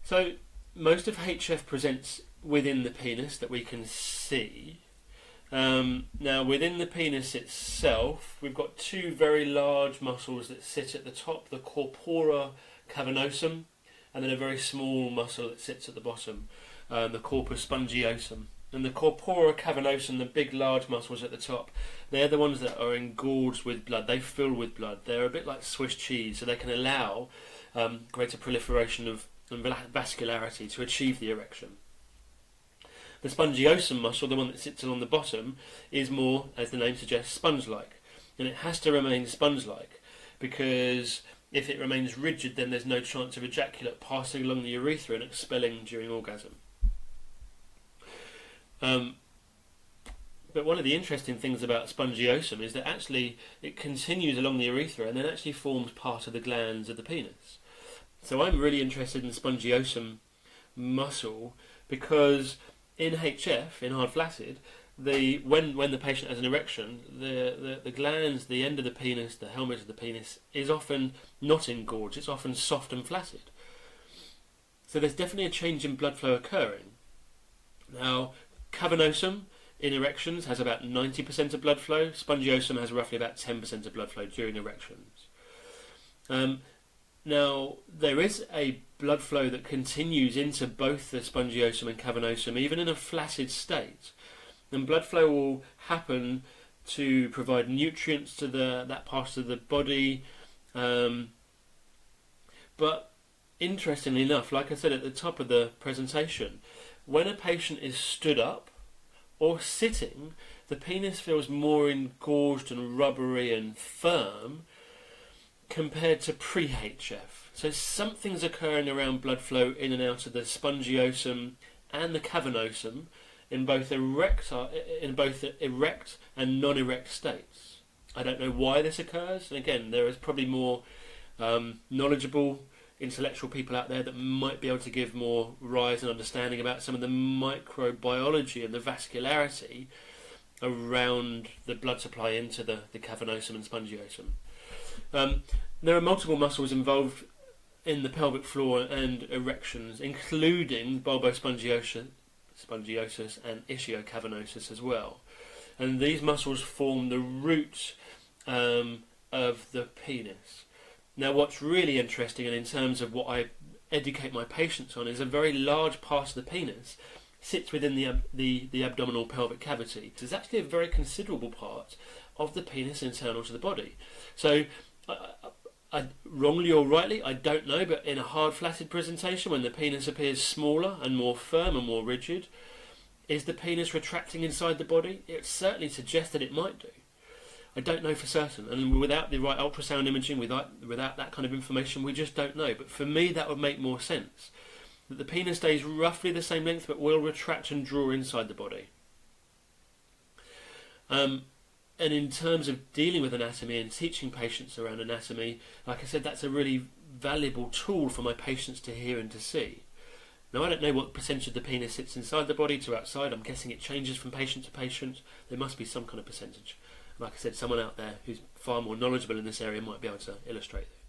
So most of HF presents within the penis that we can see. Now within the penis itself, we've got two very large muscles that sit at the top, the corpora cavernosum, and then a very small muscle that sits at the bottom, the corpus spongiosum. And the corpora cavernosum, the big large muscles at the top, they're the ones that are engorged with blood. They fill with blood. They're a bit like Swiss cheese, so they can allow greater proliferation of vascularity to achieve the erection. The spongiosum muscle, the one that sits along the bottom, is more, as the name suggests, sponge-like. And it has to remain sponge-like, because if it remains rigid, then there's no chance of ejaculate passing along the urethra and expelling during orgasm. But one of the interesting things about spongiosum is that actually it continues along the urethra and then actually forms part of the glands of the penis. So I'm really interested in the spongiosum muscle because in HF, in hard-flaccid, when the patient has an erection, the glands, the end of the penis, the helmet of the penis, is often not engorged. It's often soft and flaccid. So there's definitely a change in blood flow occurring. Now, cavernosum in erections has about 90% of blood flow. Spongiosum has roughly about 10% of blood flow during erections. Now, there is a blood flow that continues into both the spongiosum and cavernosum, even in a flaccid state. And blood flow will happen to provide nutrients to that part of the body. But interestingly enough, like I said at the top of the presentation, when a patient is stood up or sitting, the penis feels more engorged and rubbery and firm compared to pre-HF. So something's occurring around blood flow in and out of the spongiosum and the cavernosum in both erect and non-erect states. I don't know why this occurs, and again, there is probably more knowledgeable intellectual people out there that might be able to give more rise and understanding about some of the microbiology and the vascularity around the blood supply into the cavernosum and spongiosum. There are multiple muscles involved in the pelvic floor and erections, including bulbospongiosus and ischiocavernosus as well. And these muscles form the root of the penis. Now, what's really interesting, and in terms of what I educate my patients on, is a very large part of the penis sits within the abdominal pelvic cavity. It's actually a very considerable part of the penis internal to the body. So, I wrongly or rightly, I don't know, but in a hard-flaccid presentation, when the penis appears smaller and more firm and more rigid, is the penis retracting inside the body? It certainly suggests that it might do. I don't know for certain, and without the right ultrasound imaging, without that kind of information, we just don't know. But for me, that would make more sense. That the penis stays roughly the same length, but will retract and draw inside the body. And in terms of dealing with anatomy and teaching patients around anatomy, like I said, that's a really valuable tool for my patients to hear and to see. Now, I don't know what percentage of the penis sits inside the body to outside. I'm guessing it changes from patient to patient. There must be some kind of percentage. Like I said, someone out there who's far more knowledgeable in this area might be able to illustrate this.